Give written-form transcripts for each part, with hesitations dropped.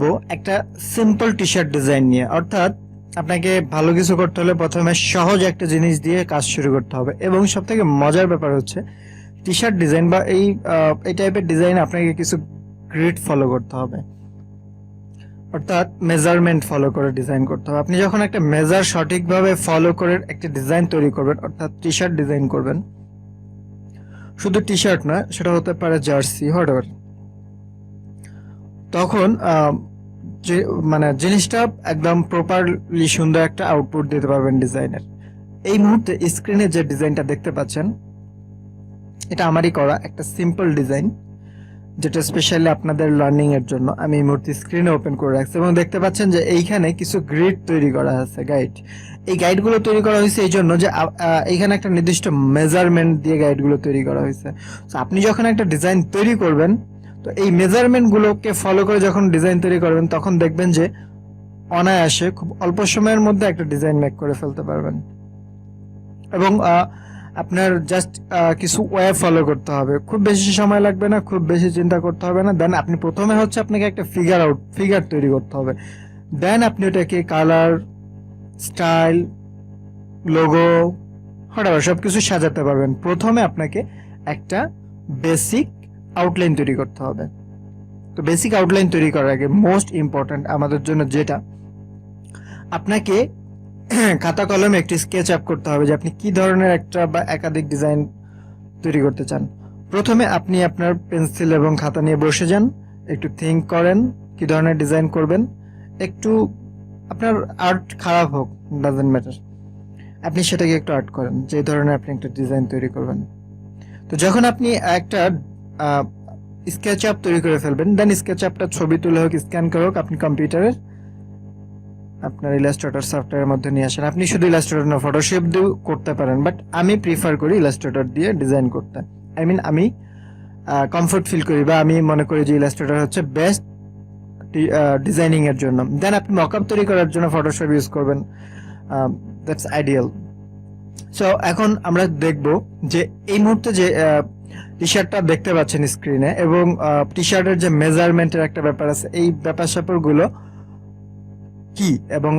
করব একটা simple T shirt design নিয়ে। অর্থাৎ আপনাকে ভালো কিছু করতে হলে প্রথমে সহজ একটা জিনিস দিয়ে কাজ শুরু করতে হবে, এবং সবথেকে মজার ব্যাপার হচ্ছে টি শার্ট ডিজাইন বা এই টাইপের ডিজাইন আপনাকে কিছু গ্রিড ফলো করতে হবে, অর্থাৎ মেজারমেন্ট ফলো করে ডিজাইন করতে হবে। আপনি যখন একটা মেজার সঠিকভাবে ফলো করে একটা ডিজাইন তৈরি করবেন, অর্থাৎ টি শার্ট ডিজাইন করবেন, শুধু টি শার্ট না, সেটা হতে পারে জার্সি, হোয়াটএভার, তখন যে মানে জিনিসটা একদম প্রপারলি সুন্দর একটা আউটপুট দিতে পারবেন ডিজাইনের। এই মুহূর্তে স্ক্রিনে যে ডিজাইনটা দেখতে পাচ্ছেন, এটা আমারই করা একটা সিম্পল ডিজাইন, যেটা স্পেশালি আপনাদের লার্নিং এর জন্য আমি এই মুহূর্তে স্ক্রিনে ওপেন করে রাখছি। এবং দেখতে পাচ্ছেন যে এইখানে কিছু গ্রিড তৈরি করা আছে, গাইড। এই গাইডগুলো তৈরি করা হয়েছে এই জন্য যে এইখানে একটা নির্দিষ্ট মেজারমেন্ট দিয়ে গাইডগুলো তৈরি করা হয়েছে। তো আপনি যখন একটা ডিজাইন তৈরি করবেন, তো এই মেজারমেন্ট গুলোকে ফলো করে যখন ডিজাইন তৈরি করবেন, তখন দেখবেন যে অনায়াসে খুব অল্প সময়ের মধ্যে একটা ডিজাইন মেক করে ফেলতে পারবেন। এবং আপনার জাস্ট কিছু ওয়ে ফলো করতে হবে, খুব বেশি সময় লাগবে না, খুব বেশি চিন্তা করতে হবে না। দেন আপনি প্রথমে হচ্ছে আপনাকে একটা ফিগার তৈরি করতে হবে। দেন আপনি ওটাকে কালার, স্টাইল, লোগো, হঠাৎ সবকিছু সাজাতে পারবেন। প্রথমে আপনাকে একটা বেসিক আউটলাইন তৈরি করতে হবে। তো বেসিক আউটলাইন তৈরি করার আগে মোস্ট ইম্পর্ট্যান্ট আমাদের জন্য যেটা, আপনাকে খাতা কলমে একটি স্কেচ আপ করতে হবে যে আপনি কি ধরনের একটা বা একাধিক ডিজাইন তৈরি করতে চান। প্রথমে আপনি আপনার পেন্সিল এবং খাতা নিয়ে বসে যান, একটু থিঙ্ক করেন কি ধরনের ডিজাইন করবেন। একটু আপনার আর্ট খারাপ হোক, ডাজেন্ট ম্যাটার, আপনি সেটাকে একটু আর্ট করেন যে ধরনের আপনি একটা ডিজাইন তৈরি করবেন। তো যখন আপনি একটা স্কেচ আপ তৈরি করে ফেলবেন, দেন স্কেচ আপটা ছবি তুলে হোক, স্ক্যান করে হোক, আপনি কম্পিউটারের আপনার ইলাস্ট্রেটর সফটওয়্যারের মধ্যে নিয়ে আসেন। আপনি শুধু ইলাস্ট্রেটর না, ফটোশপ দিয়েও করতে পারেন, বাট আমি প্রিফার করি ইলাস্ট্রেটর দিয়ে ডিজাইন করতে। আমি কমফোর্ট ফিল করি, বা আমি মনে করি যে ইলাস্ট্রেটর হচ্ছে বেস্ট ডিজাইনিং এর জন্য। দেন আপনি মকআপ তৈরি করার জন্য ফটোশপ ইউজ করবেন, দ্যাটস আইডিয়াল। সো এখন আমরা দেখব যে এই মুহূর্তে যে টি শার্টটা দেখতে পাচ্ছেন স্ক্রিনে, এবং টি শার্টের যে মেজারমেন্টের একটা ব্যাপার আছে, এই ব্যাপার স্যাপারগুলো কি, এবং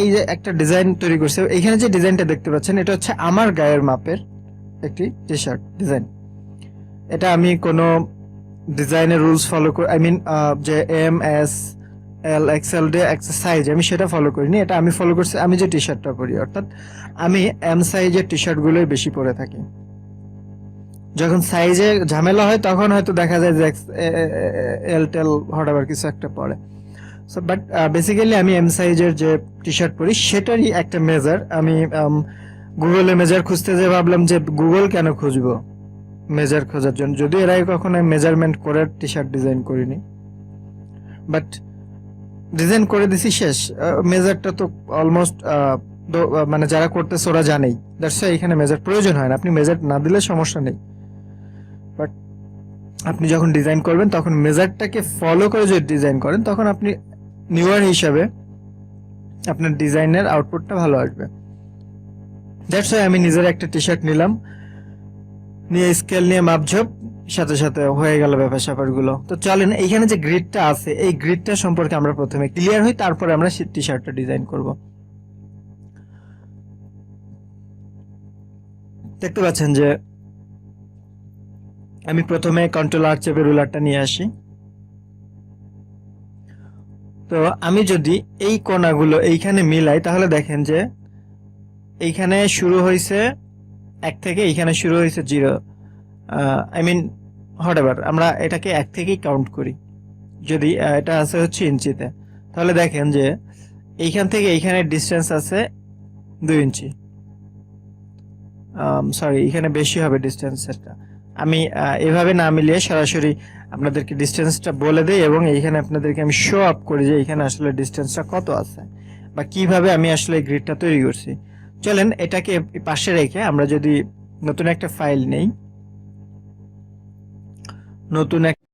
এই যে একটা ডিজাইন তৈরি করছে, এইখানে যে ডিজাইনটা দেখতে পাচ্ছেন, এটা হচ্ছে আমার গায়ের মাপের একটি টি শার্ট ডিজাইন। এটা আমি কোনো ডিজাইনের রুলস ফলো করি, যে এম, এস, এল, এক্সেল ডে সাইজ, আমি সেটা ফলো করিনি। এটা আমি ফলো করছি আমি যে টি শার্টটা পরি, অর্থাৎ আমি এম সাইজের টি শার্টগুলোই বেশি পরে থাকি। যখন সাইজে ঝামেলা হয় তখন হয়তো দেখা যায় যে এল টেল হঠাৎ কিছু একটা পরে। সো বাট বেসিক্যালি আমি এম সাইজের যে টি শার্ট পরি সেটারই একটা মেজার আমি গুগলে মেজার খুঁজতে যেয়ে ভাবলাম যে গুগল কেন খুঁজবো মেজার খোঁজার জন্য, যদিও এর আগে কখনো মেজারমেন্ট করে টি শার্ট ডিজাইন করিনি, বাট ডিজাইন করে দিছি শেষ। মেজারটা তো অলমোস্ট মানে যারা করতেছে ওরা জানেই, দ্যাটস ওয়াই এখানে মেজার প্রয়োজন হয় না। আপনি মেজার না দিলে সমস্যা নেই, বাট আপনি যখন ডিজাইন করবেন তখন মেজারটাকে ফলো করে যদি ডিজাইন করেন, তখন আপনি নিউয়ার হিসাবে আপনার ডিজাইনের আউটপুটটা ভালো আসবে। দ্যাটস ওয়াই আমি নিজের একটা টি শার্ট নিলাম, নিয়ে স্কেল নিয়ে মাপঝোপ, সাথে সাথে হয়ে গেল ব্যাপার স্যাপার গুলো। তো চলেন এইখানে যে গ্রিডটা আছে, এই গ্রিডটা সম্পর্কে আমরা প্রথমে ক্লিয়ার হই, তারপরে আমরা টি শার্টটা ডিজাইন করব। দেখতে পাচ্ছেন যে আমি প্রথমে কন্ট্রোল আর চেপে রুলারটা নিয়ে আসি। তো আমি যদি এই কোণাগুলো এইখানে মিলাই, তাহলে দেখেন যে এইখানে শুরু হয়েছে 1 থেকে, এইখানে শুরু হয়েছে 0, হোয়াটএভার, আমরা এটাকে 1 থেকেই কাউন্ট করি। যদি এটা আছে হচ্ছে ইঞ্চিতে, তাহলে দেখেন যে এইখান থেকে এইখানে ডিস্টেন্স আছে 2 ইঞ্চি। সরি, এখানে বেশি হবে ডিস্টেন্সটা। আমি এভাবে না মিলিয়ে সরাসরি আপনাদেরকে ডিস্টেন্সটা বলে দেই, এবং এইখানে আপনাদেরকে আমি শো আপ করি যে এখানে আসলে ডিস্টেন্সটা কত আছে, বা কিভাবে আমি আসলে গ্রিডটা তৈরি করছি। চলেন এটাকে পাশে রেখে আমরা যদি নতুন একটা ফাইল নেই, নতুন